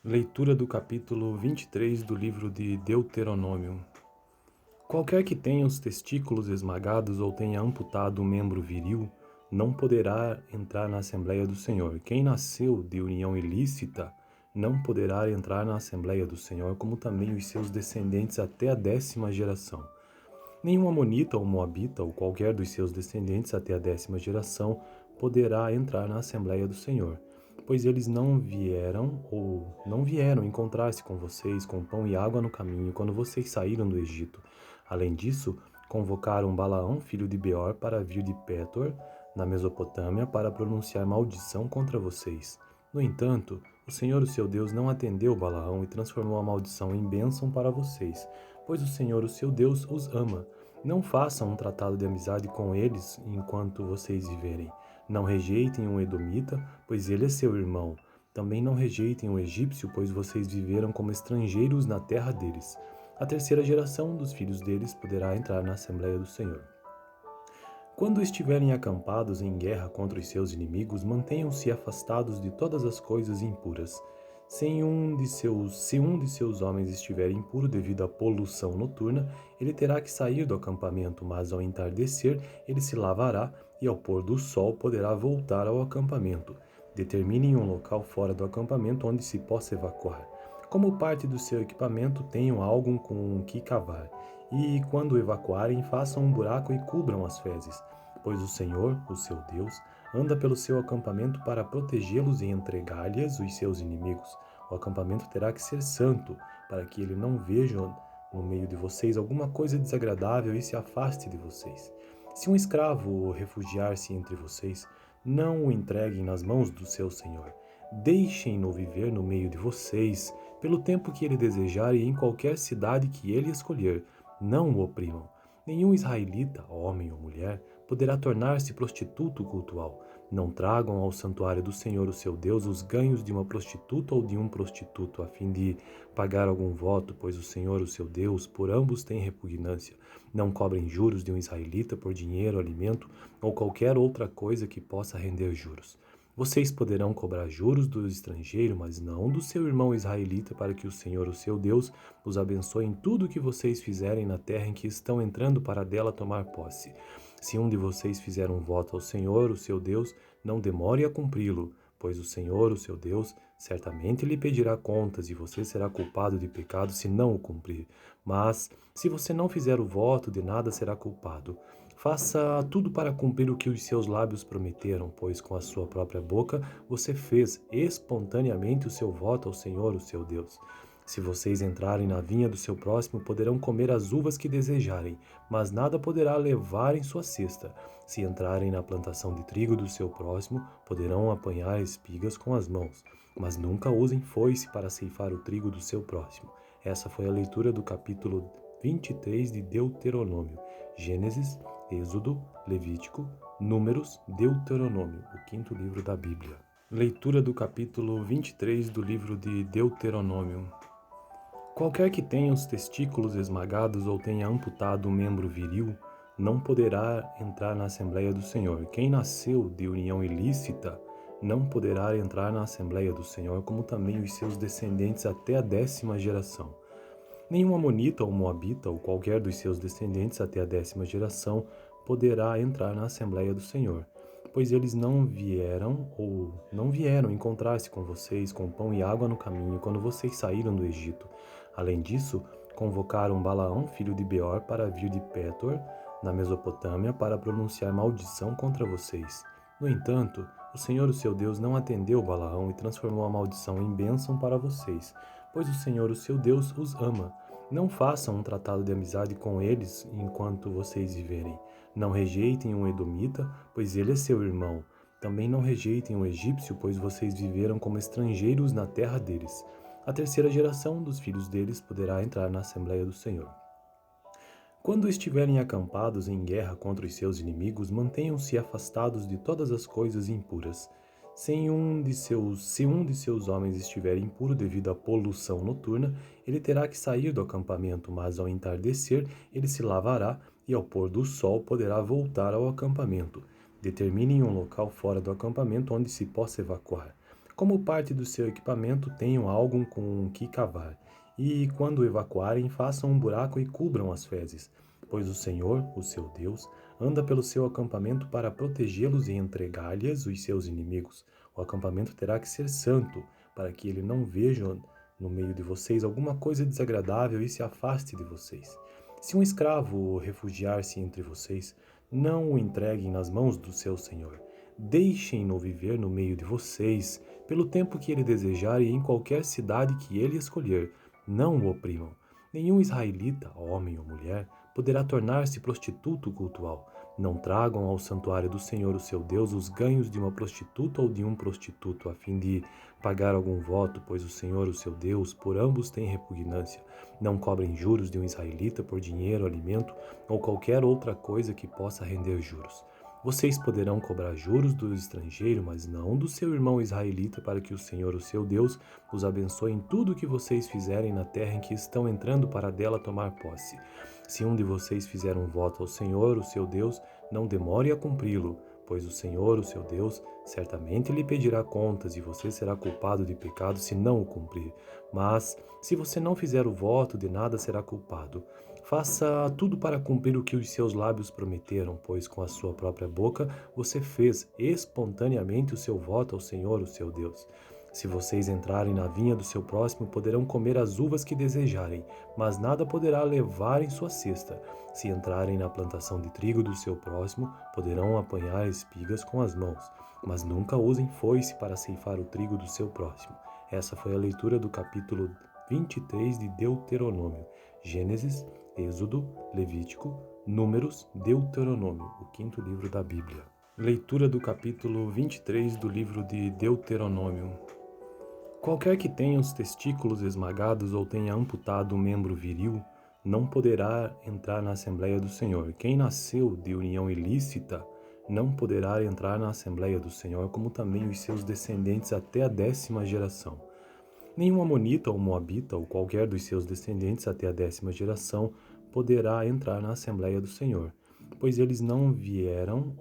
Leitura do capítulo 23 do livro de Deuteronômio. Qualquer que tenha os testículos esmagados ou tenha amputado o membro viril, não poderá entrar na Assembleia do Senhor. Quem nasceu de união ilícita não poderá entrar na Assembleia do Senhor, como também os seus descendentes até a 10ª geração. Nenhum amonita ou moabita ou qualquer dos seus descendentes até a 10ª geração poderá entrar na Assembleia do Senhor, pois eles não vieram encontrar-se com vocês com pão e água no caminho quando vocês saíram do Egito. Além disso, convocaram Balaão, filho de Beor, para vir de Pétor, na Mesopotâmia, para pronunciar maldição contra vocês. No entanto, o Senhor, o seu Deus, não atendeu Balaão e transformou a maldição em bênção para vocês, pois o Senhor, o seu Deus, os ama. Não façam um tratado de amizade com eles enquanto vocês viverem. Não rejeitem um edomita, pois ele é seu irmão. Também não rejeitem um egípcio, pois vocês viveram como estrangeiros na terra deles. A 3ª geração dos filhos deles poderá entrar na Assembleia do Senhor. Quando estiverem acampados em guerra contra os seus inimigos, mantenham-se afastados de todas as coisas impuras. Se um de seus homens estiver impuro devido à poluição noturna, ele terá que sair do acampamento, mas ao entardecer ele se lavará e ao pôr do sol poderá voltar ao acampamento. Determinem um local fora do acampamento onde se possa evacuar. Como parte do seu equipamento, tenham algo com que cavar. E quando evacuarem, façam um buraco e cubram as fezes, pois o Senhor, o seu Deus, anda pelo seu acampamento para protegê-los e entregar-lhes os seus inimigos. O acampamento terá que ser santo, para que ele não veja no meio de vocês alguma coisa desagradável e se afaste de vocês. Se um escravo refugiar-se entre vocês, não o entreguem nas mãos do seu senhor. Deixem-no viver no meio de vocês, pelo tempo que ele desejar e em qualquer cidade que ele escolher. Não o oprimam. Nenhum israelita, homem ou mulher, poderá tornar-se prostituto cultual. Não tragam ao santuário do Senhor, o seu Deus, os ganhos de uma prostituta ou de um prostituto, a fim de pagar algum voto, pois o Senhor, o seu Deus, por ambos tem repugnância. Não cobrem juros de um israelita por dinheiro, alimento ou qualquer outra coisa que possa render juros. Vocês poderão cobrar juros do estrangeiro, mas não do seu irmão israelita, para que o Senhor, o seu Deus, os abençoe em tudo o que vocês fizerem na terra em que estão entrando para dela tomar posse. Se um de vocês fizer um voto ao Senhor, o seu Deus, não demore a cumpri-lo, pois o Senhor, o seu Deus, certamente lhe pedirá contas e você será culpado de pecado se não o cumprir. Mas, se você não fizer o voto, de nada será culpado. Faça tudo para cumprir o que os seus lábios prometeram, pois com a sua própria boca você fez espontaneamente o seu voto ao Senhor, o seu Deus. Se vocês entrarem na vinha do seu próximo, poderão comer as uvas que desejarem, mas nada poderá levar em sua cesta. Se entrarem na plantação de trigo do seu próximo, poderão apanhar espigas com as mãos, mas nunca usem foice para ceifar o trigo do seu próximo. Essa foi a leitura do capítulo 23 de Deuteronômio. Gênesis, Êxodo, Levítico, Números, Deuteronômio, o 5º livro da Bíblia. Leitura do capítulo 23 do livro de Deuteronômio. Qualquer que tenha os testículos esmagados ou tenha amputado o membro viril, não poderá entrar na Assembleia do Senhor. Quem nasceu de união ilícita não poderá entrar na Assembleia do Senhor, como também os seus descendentes até a 10ª geração. Nenhum amonita ou moabita ou qualquer dos seus descendentes até a 10ª geração poderá entrar na Assembleia do Senhor, pois eles não vieram encontrar-se com vocês com pão e água no caminho quando vocês saíram do Egito. Além disso, convocaram Balaão, filho de Beor, para vir de Pétor, na Mesopotâmia, para pronunciar maldição contra vocês. No entanto, o Senhor, o seu Deus, não atendeu Balaão e transformou a maldição em bênção para vocês, pois o Senhor, o seu Deus, os ama. Não façam um tratado de amizade com eles enquanto vocês viverem. Não rejeitem um edomita, pois ele é seu irmão. Também não rejeitem um egípcio, pois vocês viveram como estrangeiros na terra deles. A 3ª geração dos filhos deles poderá entrar na Assembleia do Senhor. Quando estiverem acampados em guerra contra os seus inimigos, mantenham-se afastados de todas as coisas impuras. Se um de seus homens estiver impuro devido à poluição noturna, ele terá que sair do acampamento, mas ao entardecer ele se lavará e ao pôr do sol poderá voltar ao acampamento. Determinem um local fora do acampamento onde se possa evacuar. Como parte do seu equipamento, tenham algo com o que cavar. E quando evacuarem, façam um buraco e cubram as fezes, pois o Senhor, o seu Deus, anda pelo seu acampamento para protegê-los e entregar-lhes os seus inimigos. O acampamento terá que ser santo, para que ele não veja no meio de vocês alguma coisa desagradável e se afaste de vocês. Se um escravo refugiar-se entre vocês, não o entreguem nas mãos do seu senhor. Deixem-no viver no meio de vocês, pelo tempo que ele desejar e em qualquer cidade que ele escolher. Não o oprimam. Nenhum israelita, homem ou mulher, poderá tornar-se prostituto cultual. Não tragam ao santuário do Senhor, o seu Deus, os ganhos de uma prostituta ou de um prostituto, a fim de pagar algum voto, pois o Senhor, o seu Deus, por ambos tem repugnância. Não cobrem juros de um israelita por dinheiro, alimento ou qualquer outra coisa que possa render juros. Vocês poderão cobrar juros do estrangeiro, mas não do seu irmão israelita, para que o Senhor, o seu Deus, os abençoe em tudo o que vocês fizerem na terra em que estão entrando para dela tomar posse. Se um de vocês fizer um voto ao Senhor, o seu Deus, não demore a cumpri-lo, pois o Senhor, o seu Deus, certamente lhe pedirá contas e você será culpado de pecado se não o cumprir. Mas, se você não fizer o voto, de nada será culpado. Faça tudo para cumprir o que os seus lábios prometeram, pois com a sua própria boca você fez espontaneamente o seu voto ao Senhor, o seu Deus. Se vocês entrarem na vinha do seu próximo, poderão comer as uvas que desejarem, mas nada poderá levar em sua cesta. Se entrarem na plantação de trigo do seu próximo, poderão apanhar espigas com as mãos, mas nunca usem foice para ceifar o trigo do seu próximo. Essa foi a leitura do capítulo 23 de Deuteronômio. Gênesis, Êxodo, Levítico, Números, Deuteronômio, o quinto livro da Bíblia. Leitura do capítulo 23 do livro de Deuteronômio. Qualquer que tenha os testículos esmagados ou tenha amputado um membro viril, não poderá entrar na Assembleia do Senhor. Quem nasceu de união ilícita não poderá entrar na Assembleia do Senhor, como também os seus descendentes até a 10ª geração. Nenhum amonita ou moabita ou qualquer dos seus descendentes até a 10ª geração poderá entrar na Assembleia do Senhor, pois eles não vieram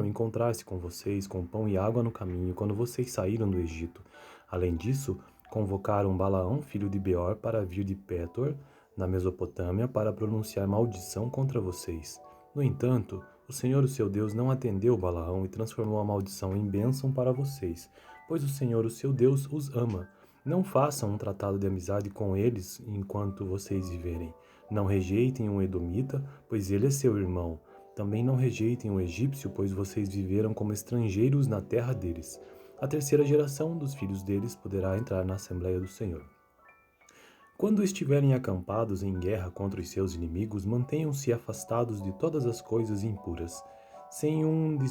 encontrar-se com vocês com pão e água no caminho quando vocês saíram do Egito. Além disso, convocaram Balaão, filho de Beor, para vir de Pétor, na Mesopotâmia, para pronunciar maldição contra vocês. No entanto, o Senhor, o seu Deus, não atendeu Balaão e transformou a maldição em bênção para vocês, pois o Senhor, o seu Deus, os ama. Não façam um tratado de amizade com eles enquanto vocês viverem. Não rejeitem um edomita, pois ele é seu irmão. Também não rejeitem um egípcio, pois vocês viveram como estrangeiros na terra deles. A 3ª geração dos filhos deles poderá entrar na Assembleia do Senhor. Quando estiverem acampados em guerra contra os seus inimigos, mantenham-se afastados de todas as coisas impuras. Se um de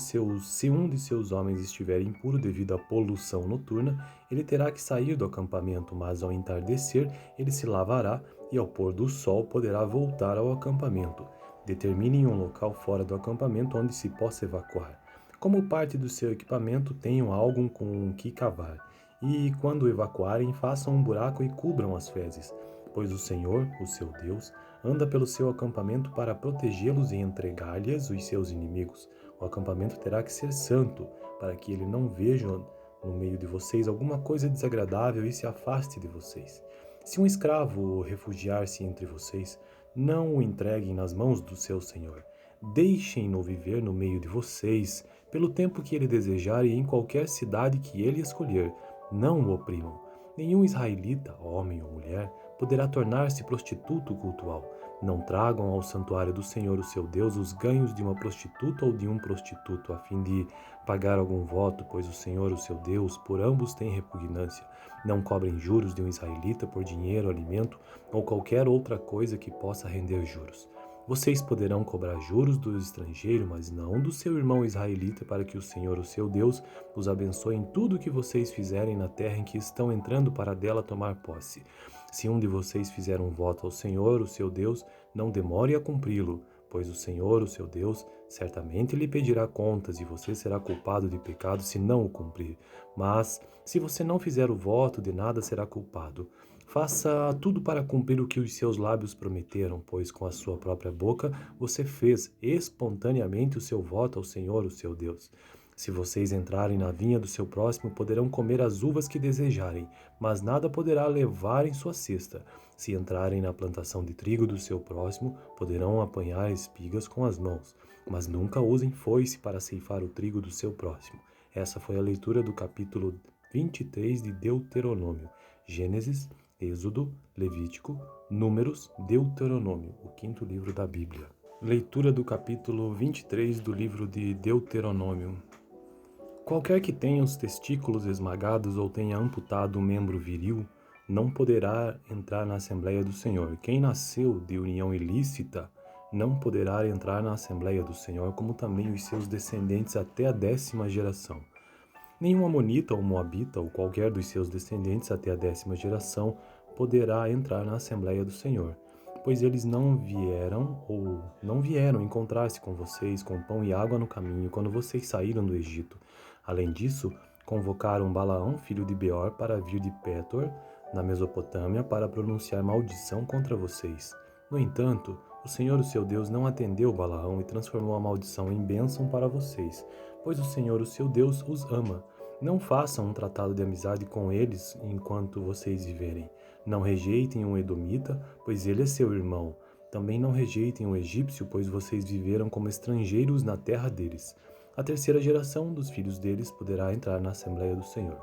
seus homens estiver impuro devido à poluição noturna, ele terá que sair do acampamento, mas ao entardecer ele se lavará e ao pôr do sol poderá voltar ao acampamento. Determinem um local fora do acampamento onde se possa evacuar. Como parte do seu equipamento, tenham algo com o que cavar. E quando evacuarem, façam um buraco e cubram as fezes, pois o Senhor, o seu Deus, anda pelo seu acampamento para protegê-los e entregar-lhes os seus inimigos. O acampamento terá que ser santo, para que ele não veja no meio de vocês alguma coisa desagradável e se afaste de vocês. Se um escravo refugiar-se entre vocês, não o entreguem nas mãos do seu senhor. Deixem-no viver no meio de vocês, pelo tempo que ele desejar e em qualquer cidade que ele escolher. Não o oprimam. Nenhum israelita, homem ou mulher, poderá tornar-se prostituto cultual. Não tragam ao santuário do Senhor, o seu Deus, os ganhos de uma prostituta ou de um prostituto, a fim de pagar algum voto, pois o Senhor, o seu Deus, por ambos tem repugnância. Não cobrem juros de um israelita por dinheiro, alimento ou qualquer outra coisa que possa render juros. Vocês poderão cobrar juros do estrangeiro, mas não do seu irmão israelita, para que o Senhor, o seu Deus, os abençoe em tudo o que vocês fizerem na terra em que estão entrando para dela tomar posse. Se um de vocês fizer um voto ao Senhor, o seu Deus, não demore a cumpri-lo, pois o Senhor, o seu Deus, certamente lhe pedirá contas e você será culpado de pecado se não o cumprir. Mas, se você não fizer o voto, de nada será culpado. Faça tudo para cumprir o que os seus lábios prometeram, pois com a sua própria boca você fez espontaneamente o seu voto ao Senhor, o seu Deus. Se vocês entrarem na vinha do seu próximo, poderão comer as uvas que desejarem, mas nada poderá levar em sua cesta. Se entrarem na plantação de trigo do seu próximo, poderão apanhar espigas com as mãos, mas nunca usem foice para ceifar o trigo do seu próximo. Essa foi a leitura do capítulo 23 de Deuteronômio. Gênesis, Êxodo, Levítico, Números, Deuteronômio, o quinto livro da Bíblia. Leitura do capítulo 23 do livro de Deuteronômio. Qualquer que tenha os testículos esmagados ou tenha amputado um membro viril, não poderá entrar na Assembleia do Senhor. Quem nasceu de união ilícita não poderá entrar na Assembleia do Senhor, como também os seus descendentes até a 10ª geração. Nenhum amonita ou moabita ou qualquer dos seus descendentes até a 10ª geração poderá entrar na Assembleia do Senhor, pois eles não vieram encontrar-se com vocês com pão e água no caminho quando vocês saíram do Egito. Além disso, convocaram Balaão, filho de Beor, para vir de Pétor, na Mesopotâmia, para pronunciar maldição contra vocês. No entanto, o Senhor, o seu Deus, não atendeu Balaão e transformou a maldição em bênção para vocês, pois o Senhor, o seu Deus, os ama. Não façam um tratado de amizade com eles enquanto vocês viverem. Não rejeitem um edomita, pois ele é seu irmão. Também não rejeitem um egípcio, pois vocês viveram como estrangeiros na terra deles. A 3ª geração dos filhos deles poderá entrar na Assembleia do Senhor.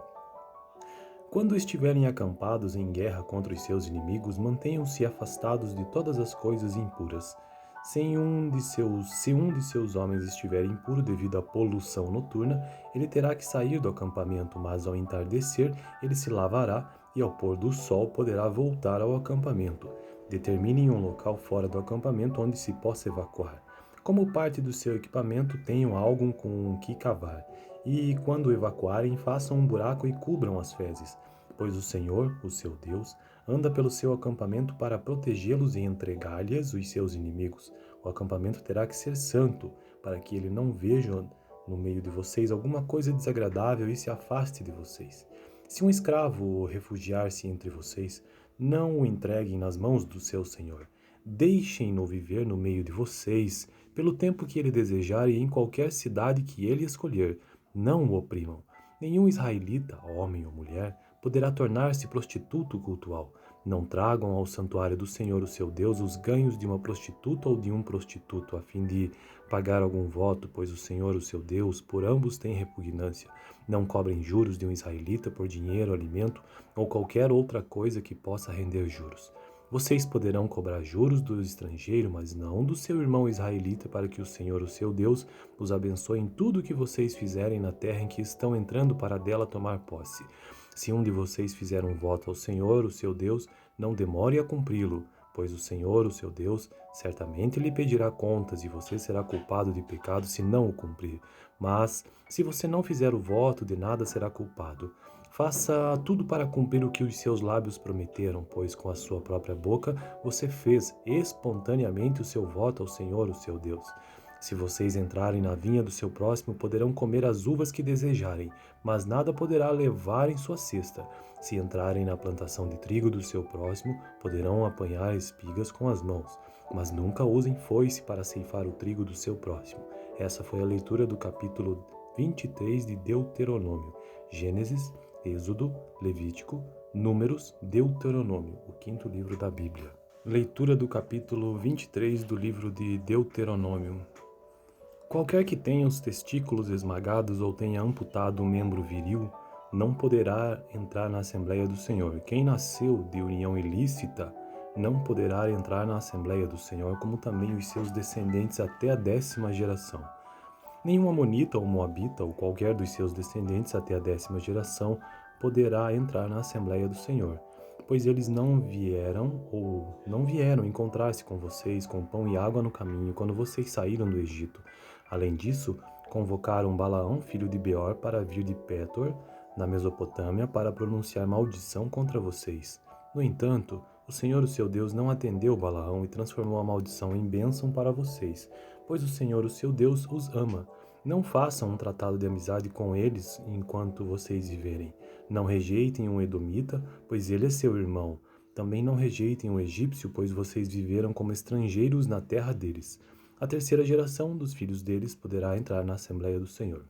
Quando estiverem acampados em guerra contra os seus inimigos, mantenham-se afastados de todas as coisas impuras. Se um de seus homens estiver impuro devido à poluição noturna, ele terá que sair do acampamento, mas ao entardecer ele se lavará e ao pôr do sol poderá voltar ao acampamento. Determinem um local fora do acampamento onde se possa evacuar. Como parte do seu equipamento, tenham algo com que cavar. E quando evacuarem, façam um buraco e cubram as fezes, pois o Senhor, o seu Deus, anda pelo seu acampamento para protegê-los e entregar-lhes os seus inimigos. O acampamento terá que ser santo, para que ele não veja no meio de vocês alguma coisa desagradável e se afaste de vocês. Se um escravo refugiar-se entre vocês, não o entreguem nas mãos do seu senhor. Deixem-no viver no meio de vocês, pelo tempo que ele desejar e em qualquer cidade que ele escolher. Não o oprimam. Nenhum israelita, homem ou mulher, poderá tornar-se prostituto cultual. Não tragam ao santuário do Senhor, o seu Deus, os ganhos de uma prostituta ou de um prostituto, a fim de pagar algum voto, pois o Senhor, o seu Deus, por ambos tem repugnância. Não cobrem juros de um israelita por dinheiro, alimento ou qualquer outra coisa que possa render juros. Vocês poderão cobrar juros do estrangeiro, mas não do seu irmão israelita, para que o Senhor, o seu Deus, os abençoe em tudo o que vocês fizerem na terra em que estão entrando para dela tomar posse. Se um de vocês fizer um voto ao Senhor, o seu Deus, não demore a cumpri-lo, pois o Senhor, o seu Deus, certamente lhe pedirá contas e você será culpado de pecado se não o cumprir. Mas, se você não fizer o voto, de nada será culpado. Faça tudo para cumprir o que os seus lábios prometeram, pois com a sua própria boca você fez espontaneamente o seu voto ao Senhor, o seu Deus. Se vocês entrarem na vinha do seu próximo, poderão comer as uvas que desejarem, mas nada poderá levar em sua cesta. Se entrarem na plantação de trigo do seu próximo, poderão apanhar espigas com as mãos, mas nunca usem foice para ceifar o trigo do seu próximo. Essa foi a leitura do capítulo 23 de Deuteronômio. Gênesis, Êxodo, Levítico, Números, Deuteronômio, o quinto livro da Bíblia. Leitura do capítulo 23 do livro de Deuteronômio. Qualquer que tenha os testículos esmagados ou tenha amputado um membro viril, não poderá entrar na Assembleia do Senhor. Quem nasceu de união ilícita não poderá entrar na Assembleia do Senhor, como também os seus descendentes até a 10ª geração. Nenhum amonita ou moabita ou qualquer dos seus descendentes até a 10ª geração poderá entrar na Assembleia do Senhor, pois eles não vieram encontrar-se com vocês com pão e água no caminho quando vocês saíram do Egito. Além disso, convocaram Balaão, filho de Beor, para vir de Pétor, na Mesopotâmia, para pronunciar maldição contra vocês. No entanto, o Senhor, o seu Deus, não atendeu Balaão e transformou a maldição em bênção para vocês, pois o Senhor, o seu Deus, os ama. Não façam um tratado de amizade com eles enquanto vocês viverem. Não rejeitem um edomita, pois ele é seu irmão. Também não rejeitem um egípcio, pois vocês viveram como estrangeiros na terra deles. A 3ª geração dos filhos deles poderá entrar na Assembleia do Senhor.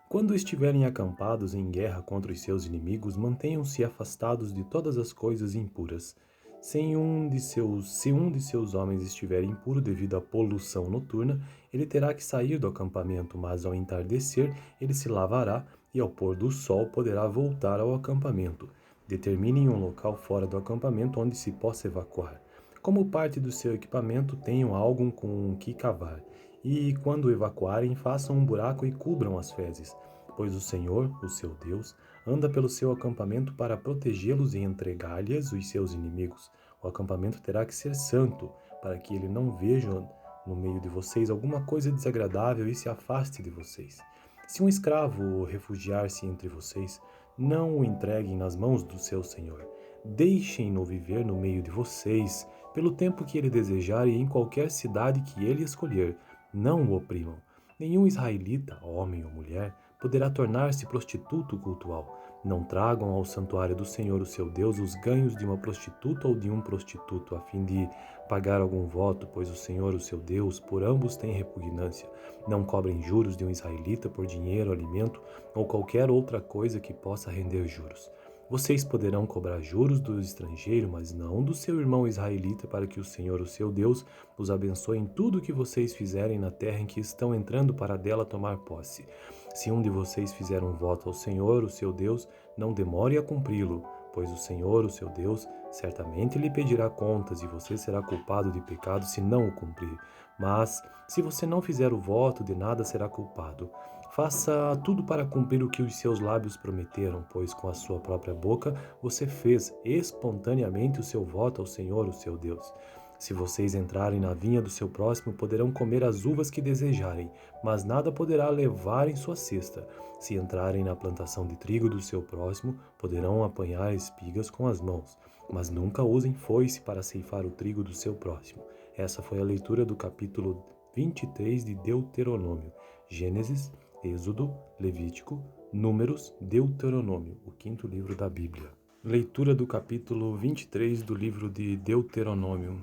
Quando estiverem acampados em guerra contra os seus inimigos, mantenham-se afastados de todas as coisas impuras. Se um de seus homens estiver impuro devido à poluição noturna, ele terá que sair do acampamento, mas ao entardecer ele se lavará e ao pôr do sol poderá voltar ao acampamento. Determinem um local fora do acampamento onde se possa evacuar. Como parte do seu equipamento, tenham algo com o que cavar. E quando evacuarem, façam um buraco e cubram as fezes, pois o Senhor, o seu Deus, anda pelo seu acampamento para protegê-los e entregar-lhes os seus inimigos. O acampamento terá que ser santo, para que ele não veja no meio de vocês alguma coisa desagradável e se afaste de vocês. Se um escravo refugiar-se entre vocês, não o entreguem nas mãos do seu senhor. Deixem-no viver no meio de vocês, pelo tempo que ele desejar e em qualquer cidade que ele escolher. Não o oprimam. Nenhum israelita, homem ou mulher, poderá tornar-se prostituto cultual. Não tragam ao santuário do Senhor, o seu Deus, os ganhos de uma prostituta ou de um prostituto, a fim de pagar algum voto, pois o Senhor, o seu Deus, por ambos tem repugnância. Não cobrem juros de um israelita por dinheiro, alimento ou qualquer outra coisa que possa render juros. Vocês poderão cobrar juros do estrangeiro, mas não do seu irmão israelita, para que o Senhor, o seu Deus, os abençoe em tudo o que vocês fizerem na terra em que estão entrando para dela tomar posse. Se um de vocês fizer um voto ao Senhor, o seu Deus, não demore a cumpri-lo, pois o Senhor, o seu Deus, certamente lhe pedirá contas e você será culpado de pecado se não o cumprir. Mas, se você não fizer o voto, de nada será culpado. Faça tudo para cumprir o que os seus lábios prometeram, pois com a sua própria boca você fez espontaneamente o seu voto ao Senhor, o seu Deus. Se vocês entrarem na vinha do seu próximo, poderão comer as uvas que desejarem, mas nada poderá levar em sua cesta. Se entrarem na plantação de trigo do seu próximo, poderão apanhar espigas com as mãos, mas nunca usem foice para ceifar o trigo do seu próximo. Essa foi a leitura do capítulo 23 de Deuteronômio. Gênesis, Êxodo, Levítico, Números, Deuteronômio, o quinto livro da Bíblia. Leitura do capítulo 23 do livro de Deuteronômio.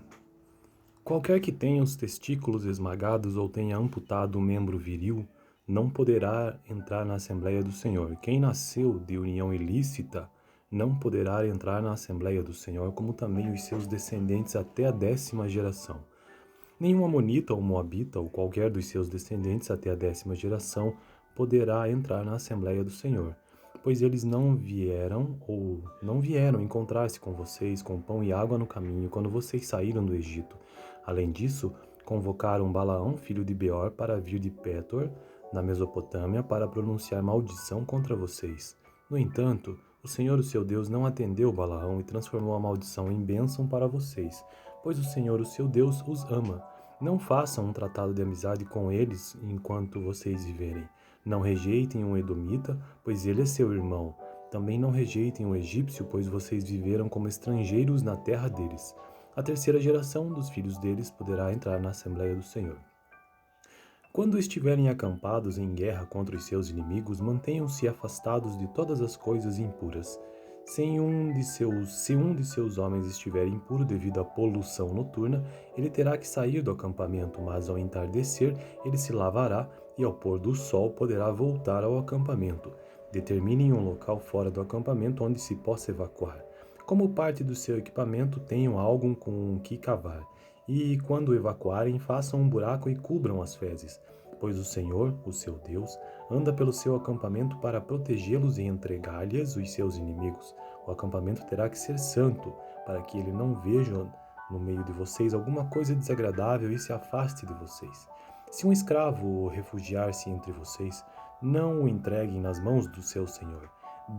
Qualquer que tenha os testículos esmagados ou tenha amputado um membro viril, não poderá entrar na Assembleia do Senhor. Quem nasceu de união ilícita não poderá entrar na Assembleia do Senhor, como também os seus descendentes até a 10ª geração. Nenhum amonita ou moabita ou qualquer dos seus descendentes até a 10ª geração poderá entrar na Assembleia do Senhor, pois eles não vieram encontrar-se com vocês com pão e água no caminho quando vocês saíram do Egito. Além disso, convocaram Balaão, filho de Beor, para vir de Pétor, na Mesopotâmia, para pronunciar maldição contra vocês. No entanto, o Senhor, o seu Deus, não atendeu Balaão e transformou a maldição em bênção para vocês, pois o Senhor, o seu Deus, os ama. Não façam um tratado de amizade com eles enquanto vocês viverem. Não rejeitem um edomita, pois ele é seu irmão. Também não rejeitem um egípcio, pois vocês viveram como estrangeiros na terra deles. A 3ª geração dos filhos deles poderá entrar na Assembleia do Senhor. Quando estiverem acampados em guerra contra os seus inimigos, mantenham-se afastados de todas as coisas impuras. Se um de seus homens estiver impuro devido à poluição noturna, ele terá que sair do acampamento, mas ao entardecer ele se lavará e ao pôr do sol poderá voltar ao acampamento. Determinem um local fora do acampamento onde se possa evacuar. Como parte do seu equipamento, tenham algo com o que cavar. E quando evacuarem, façam um buraco e cubram as fezes, pois o Senhor, o seu Deus, anda pelo seu acampamento para protegê-los e entregar-lhes os seus inimigos. O acampamento terá que ser santo, para que ele não veja no meio de vocês alguma coisa desagradável e se afaste de vocês. Se um escravo refugiar-se entre vocês, não o entreguem nas mãos do seu senhor.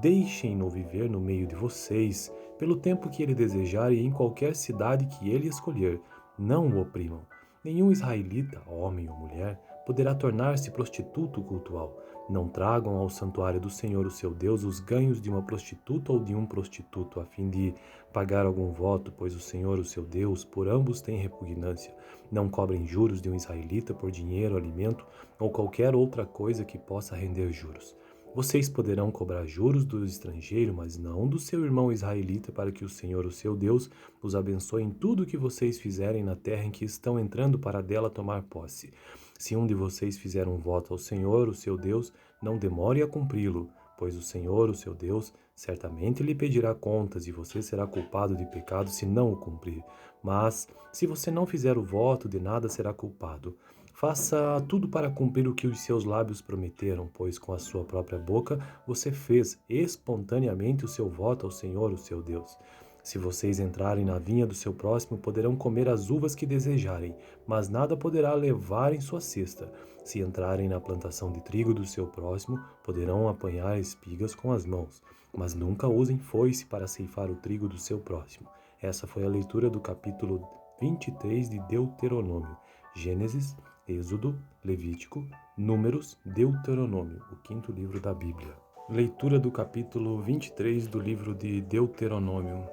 Deixem-no viver no meio de vocês, pelo tempo que ele desejar e em qualquer cidade que ele escolher. Não o oprimam. Nenhum israelita, homem ou mulher, poderá tornar-se prostituto cultual. Não tragam ao santuário do Senhor, o seu Deus, os ganhos de uma prostituta ou de um prostituto, a fim de pagar algum voto, pois o Senhor, o seu Deus, por ambos tem repugnância. Não cobrem juros de um israelita por dinheiro, alimento ou qualquer outra coisa que possa render juros. Vocês poderão cobrar juros do estrangeiro, mas não do seu irmão israelita, para que o Senhor, o seu Deus, os abençoe em tudo o que vocês fizerem na terra em que estão entrando para dela tomar posse. Se um de vocês fizer um voto ao Senhor, o seu Deus, não demore a cumpri-lo, pois o Senhor, o seu Deus, certamente lhe pedirá contas e você será culpado de pecado se não o cumprir. Mas, se você não fizer o voto, de nada será culpado. Faça tudo para cumprir o que os seus lábios prometeram, pois com a sua própria boca você fez espontaneamente o seu voto ao Senhor, o seu Deus. Se vocês entrarem na vinha do seu próximo, poderão comer as uvas que desejarem, mas nada poderá levar em sua cesta. Se entrarem na plantação de trigo do seu próximo, poderão apanhar espigas com as mãos, mas nunca usem foice para ceifar o trigo do seu próximo. Essa foi a leitura do capítulo 23 de Deuteronômio. Gênesis, Êxodo, Levítico, Números, Deuteronômio, o quinto livro da Bíblia. Leitura do capítulo 23 do livro de Deuteronômio.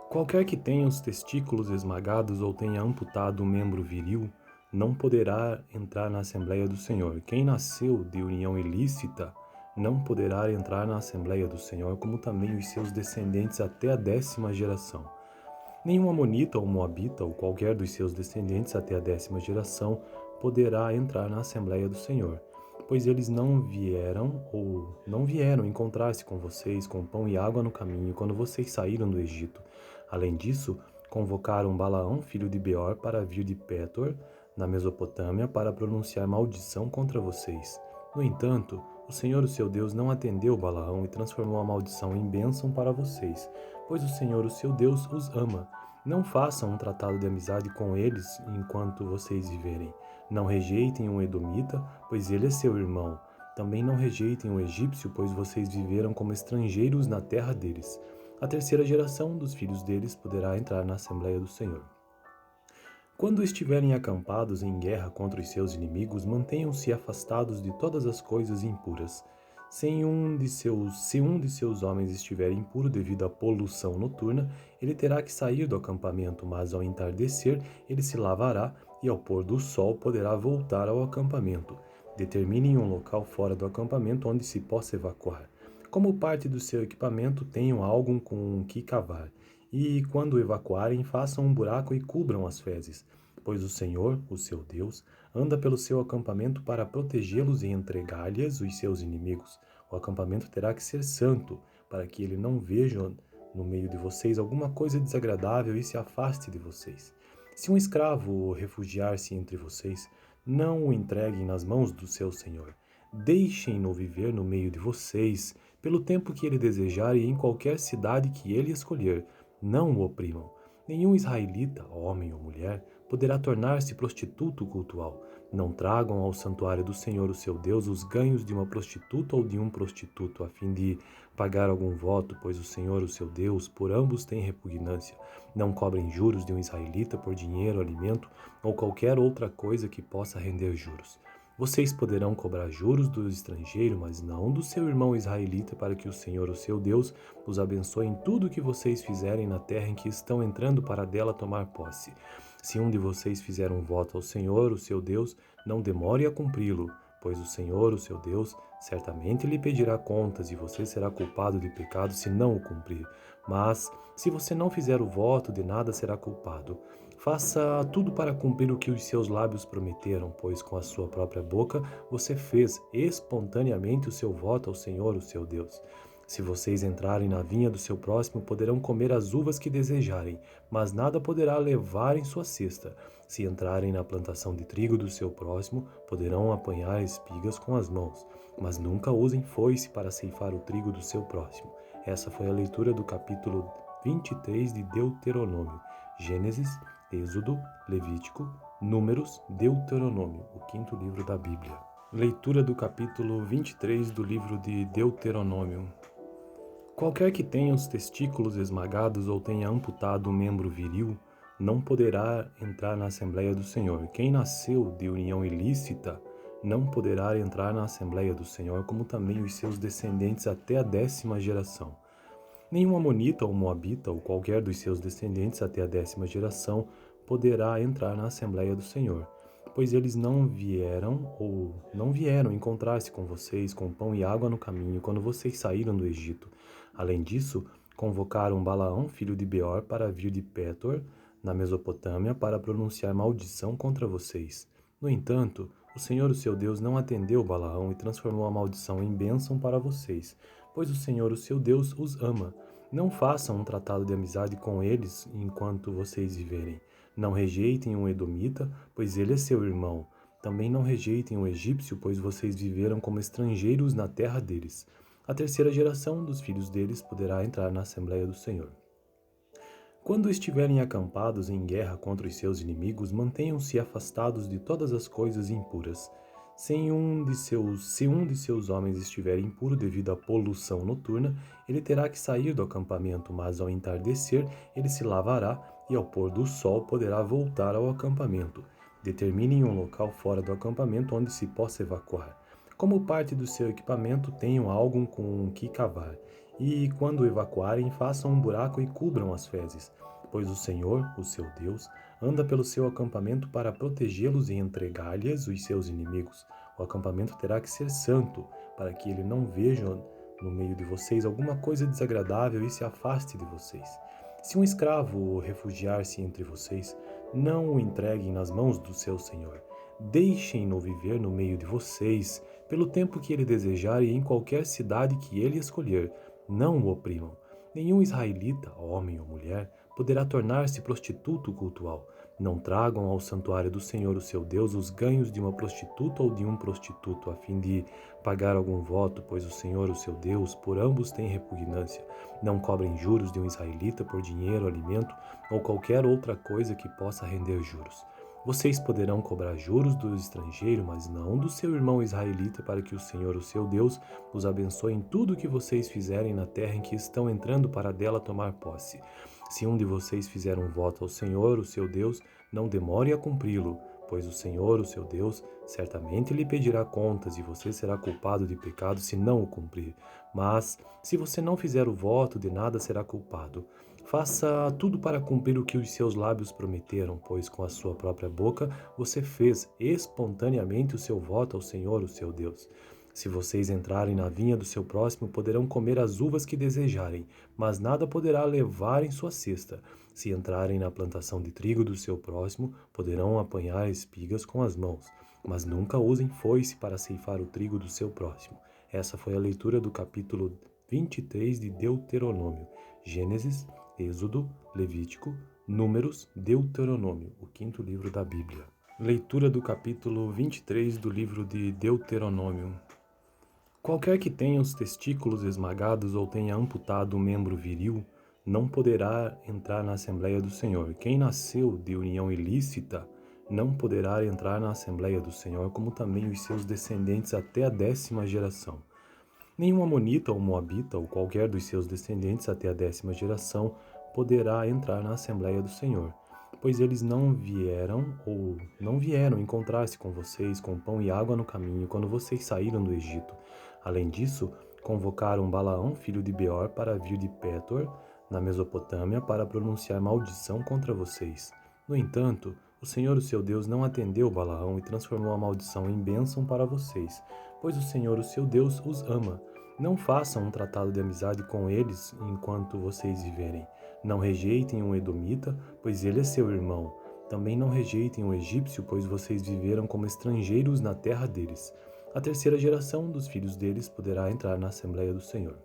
Qualquer que tenha os testículos esmagados ou tenha amputado um membro viril, não poderá entrar na Assembleia do Senhor. Quem nasceu de união ilícita não poderá entrar na Assembleia do Senhor, como também os seus descendentes até a 10ª geração. Nenhum amonita ou moabita ou qualquer dos seus descendentes até a 10ª geração poderá entrar na Assembleia do Senhor, pois eles não vieram encontrar-se com vocês com pão e água no caminho quando vocês saíram do Egito. Além disso, convocaram Balaão, filho de Beor, para vir de Pétor, na Mesopotâmia, para pronunciar maldição contra vocês. No entanto, o Senhor, o seu Deus, não atendeu Balaão e transformou a maldição em bênção para vocês, pois o Senhor, o seu Deus, os ama. Não façam um tratado de amizade com eles enquanto vocês viverem. Não rejeitem um edomita, pois ele é seu irmão. Também não rejeitem um egípcio, pois vocês viveram como estrangeiros na terra deles. A 3ª geração dos filhos deles poderá entrar na Assembleia do Senhor. Quando estiverem acampados em guerra contra os seus inimigos, mantenham-se afastados de todas as coisas impuras. Se um de seus homens estiver impuro devido à poluição noturna, ele terá que sair do acampamento, mas ao entardecer ele se lavará e ao pôr do sol poderá voltar ao acampamento. Determinem um local fora do acampamento onde se possa evacuar. Como parte do seu equipamento, tenham algo com que cavar. E quando evacuarem, façam um buraco e cubram as fezes, pois o Senhor, o seu Deus, anda pelo seu acampamento para protegê-los e entregar-lhes os seus inimigos. O acampamento terá que ser santo, para que ele não veja no meio de vocês alguma coisa desagradável e se afaste de vocês. Se um escravo refugiar-se entre vocês, não o entreguem nas mãos do seu senhor. Deixem-no viver no meio de vocês, pelo tempo que ele desejar e em qualquer cidade que ele escolher. Não o oprimam. Nenhum israelita, homem ou mulher, poderá tornar-se prostituto cultual. Não tragam ao santuário do Senhor, o seu Deus, os ganhos de uma prostituta ou de um prostituto, a fim de pagar algum voto, pois o Senhor, o seu Deus, por ambos tem repugnância. Não cobrem juros de um israelita por dinheiro, alimento ou qualquer outra coisa que possa render juros. Vocês poderão cobrar juros do estrangeiro, mas não do seu irmão israelita, para que o Senhor, o seu Deus, os abençoe em tudo o que vocês fizerem na terra em que estão entrando para dela tomar posse. Se um de vocês fizer um voto ao Senhor, o seu Deus, não demore a cumpri-lo, pois o Senhor, o seu Deus, certamente lhe pedirá contas e você será culpado de pecado se não o cumprir. Mas, se você não fizer o voto, de nada será culpado. Faça tudo para cumprir o que os seus lábios prometeram, pois com a sua própria boca você fez espontaneamente o seu voto ao Senhor, o seu Deus. Se vocês entrarem na vinha do seu próximo, poderão comer as uvas que desejarem, mas nada poderá levar em sua cesta. Se entrarem na plantação de trigo do seu próximo, poderão apanhar espigas com as mãos, mas nunca usem foice para ceifar o trigo do seu próximo. Essa foi a leitura do capítulo 23 de Deuteronômio. Gênesis, Êxodo, Levítico, Números, Deuteronômio, o quinto livro da Bíblia. Leitura do capítulo 23 do livro de Deuteronômio. Qualquer que tenha os testículos esmagados ou tenha amputado um membro viril, não poderá entrar na Assembleia do Senhor. Quem nasceu de união ilícita não poderá entrar na Assembleia do Senhor, como também os seus descendentes até a 10ª geração. Nenhum amonita ou moabita ou qualquer dos seus descendentes até a 10ª geração poderá entrar na Assembleia do Senhor, pois eles não vieram encontrar-se com vocês com pão e água no caminho quando vocês saíram do Egito. Além disso, convocaram Balaão, filho de Beor, para vir de Pétor, na Mesopotâmia, para pronunciar maldição contra vocês. No entanto, o Senhor, o seu Deus, não atendeu Balaão e transformou a maldição em bênção para vocês, pois o Senhor, o seu Deus, os ama. Não façam um tratado de amizade com eles enquanto vocês viverem. Não rejeitem um edomita, pois ele é seu irmão. Também não rejeitem o egípcio, pois vocês viveram como estrangeiros na terra deles. A terceira geração dos filhos deles poderá entrar na Assembleia do Senhor. Quando estiverem acampados em guerra contra os seus inimigos, mantenham-se afastados de todas as coisas impuras. Se um de seus homens estiver impuro devido à poluição noturna, ele terá que sair do acampamento, mas ao entardecer ele se lavará e ao pôr do sol poderá voltar ao acampamento. Determinem um local fora do acampamento onde se possa evacuar. Como parte do seu equipamento, tenham algo com o que cavar. E quando evacuarem, façam um buraco e cubram as fezes, pois o Senhor, o seu Deus, anda pelo seu acampamento para protegê-los e entregar-lhes os seus inimigos. O acampamento terá que ser santo, para que ele não veja no meio de vocês alguma coisa desagradável e se afaste de vocês. Se um escravo refugiar-se entre vocês, não o entreguem nas mãos do seu senhor. Deixem-no viver no meio de vocês, pelo tempo que ele desejar e em qualquer cidade que ele escolher. Não o oprimam. Nenhum israelita, homem ou mulher, poderá tornar-se prostituto cultual. Não tragam ao santuário do Senhor, o seu Deus, os ganhos de uma prostituta ou de um prostituto, a fim de pagar algum voto, pois o Senhor, o seu Deus, por ambos tem repugnância. Não cobrem juros de um israelita por dinheiro, alimento ou qualquer outra coisa que possa render juros. Vocês poderão cobrar juros do estrangeiro, mas não do seu irmão israelita, para que o Senhor, o seu Deus, os abençoe em tudo o que vocês fizerem na terra em que estão entrando para dela tomar posse. Se um de vocês fizer um voto ao Senhor, o seu Deus, não demore a cumpri-lo, pois o Senhor, o seu Deus, certamente lhe pedirá contas e você será culpado de pecado se não o cumprir. Mas, se você não fizer o voto, de nada será culpado. Faça tudo para cumprir o que os seus lábios prometeram, pois com a sua própria boca você fez espontaneamente o seu voto ao Senhor, o seu Deus. Se vocês entrarem na vinha do seu próximo, poderão comer as uvas que desejarem, mas nada poderá levar em sua cesta. Se entrarem na plantação de trigo do seu próximo, poderão apanhar espigas com as mãos, mas nunca usem foice para ceifar o trigo do seu próximo. Essa foi a leitura do capítulo 23 de Deuteronômio. Gênesis, Êxodo, Levítico, Números, Deuteronômio, o quinto livro da Bíblia. Leitura do capítulo 23 do livro de Deuteronômio. Qualquer que tenha os testículos esmagados ou tenha amputado um membro viril, não poderá entrar na Assembleia do Senhor. Quem nasceu de união ilícita não poderá entrar na Assembleia do Senhor, como também os seus descendentes até a 10ª geração. Nenhum amonita ou moabita ou qualquer dos seus descendentes até a 10ª geração poderá entrar na Assembleia do Senhor, pois eles não vieram encontrar-se com vocês com pão e água no caminho quando vocês saíram do Egito. Além disso, convocaram Balaão, filho de Beor, para vir de Pétor, na Mesopotâmia, para pronunciar maldição contra vocês. No entanto, o Senhor, o seu Deus, não atendeu Balaão e transformou a maldição em bênção para vocês, pois o Senhor, o seu Deus, os ama. Não façam um tratado de amizade com eles enquanto vocês viverem. Não rejeitem um edomita, pois ele é seu irmão. Também não rejeitem o egípcio, pois vocês viveram como estrangeiros na terra deles. A terceira geração dos filhos deles poderá entrar na Assembleia do Senhor.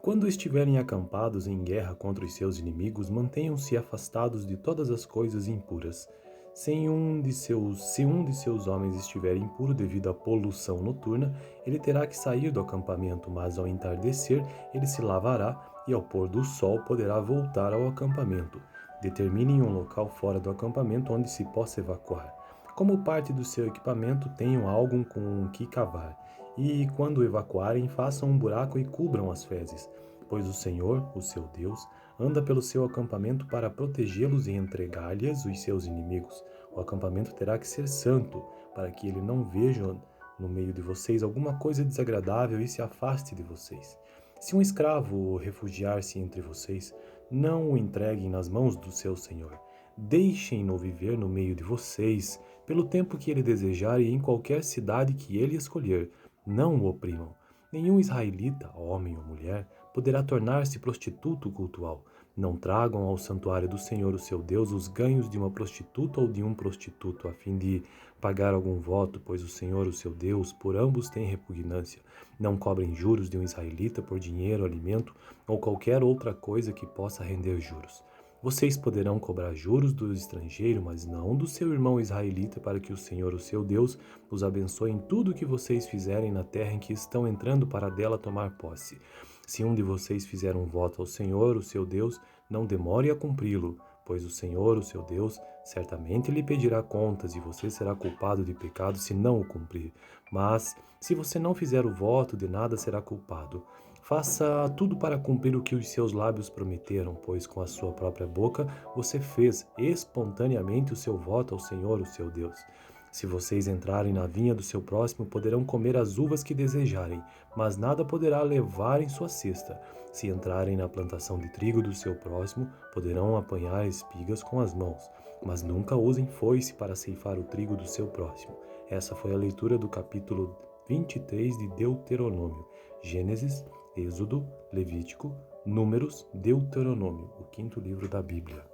Quando estiverem acampados em guerra contra os seus inimigos, mantenham-se afastados de todas as coisas impuras. Se um de seus homens estiver impuro devido à poluição noturna, ele terá que sair do acampamento, mas ao entardecer ele se lavará e ao pôr do sol poderá voltar ao acampamento. Determinem um local fora do acampamento onde se possa evacuar. Como parte do seu equipamento, tenham algo com o que cavar. E quando evacuarem, façam um buraco e cubram as fezes, pois o Senhor, o seu Deus, anda pelo seu acampamento para protegê-los e entregar-lhes os seus inimigos. O acampamento terá que ser santo, para que ele não veja no meio de vocês alguma coisa desagradável e se afaste de vocês. Se um escravo refugiar-se entre vocês, não o entreguem nas mãos do seu senhor. Deixem-no viver no meio de vocês, pelo tempo que ele desejar e em qualquer cidade que ele escolher. Não o oprimam. Nenhum israelita, homem ou mulher, poderá tornar-se prostituto cultual. Não tragam ao santuário do Senhor, o seu Deus, os ganhos de uma prostituta ou de um prostituto, a fim de pagar algum voto, pois o Senhor, o seu Deus, por ambos tem repugnância. Não cobrem juros de um israelita por dinheiro, alimento ou qualquer outra coisa que possa render juros. Vocês poderão cobrar juros do estrangeiro, mas não do seu irmão israelita, para que o Senhor, o seu Deus, os abençoe em tudo o que vocês fizerem na terra em que estão entrando para dela tomar posse. Se um de vocês fizer um voto ao Senhor, o seu Deus, não demore a cumpri-lo, pois o Senhor, o seu Deus, certamente lhe pedirá contas e você será culpado de pecado se não o cumprir. Mas, se você não fizer o voto, de nada será culpado. Faça tudo para cumprir o que os seus lábios prometeram, pois com a sua própria boca você fez espontaneamente o seu voto ao Senhor, o seu Deus. Se vocês entrarem na vinha do seu próximo, poderão comer as uvas que desejarem, mas nada poderá levar em sua cesta. Se entrarem na plantação de trigo do seu próximo, poderão apanhar espigas com as mãos, mas nunca usem foice para ceifar o trigo do seu próximo. Essa foi a leitura do capítulo 23 de Deuteronômio. Gênesis, Êxodo, Levítico, Números, Deuteronômio, o quinto livro da Bíblia.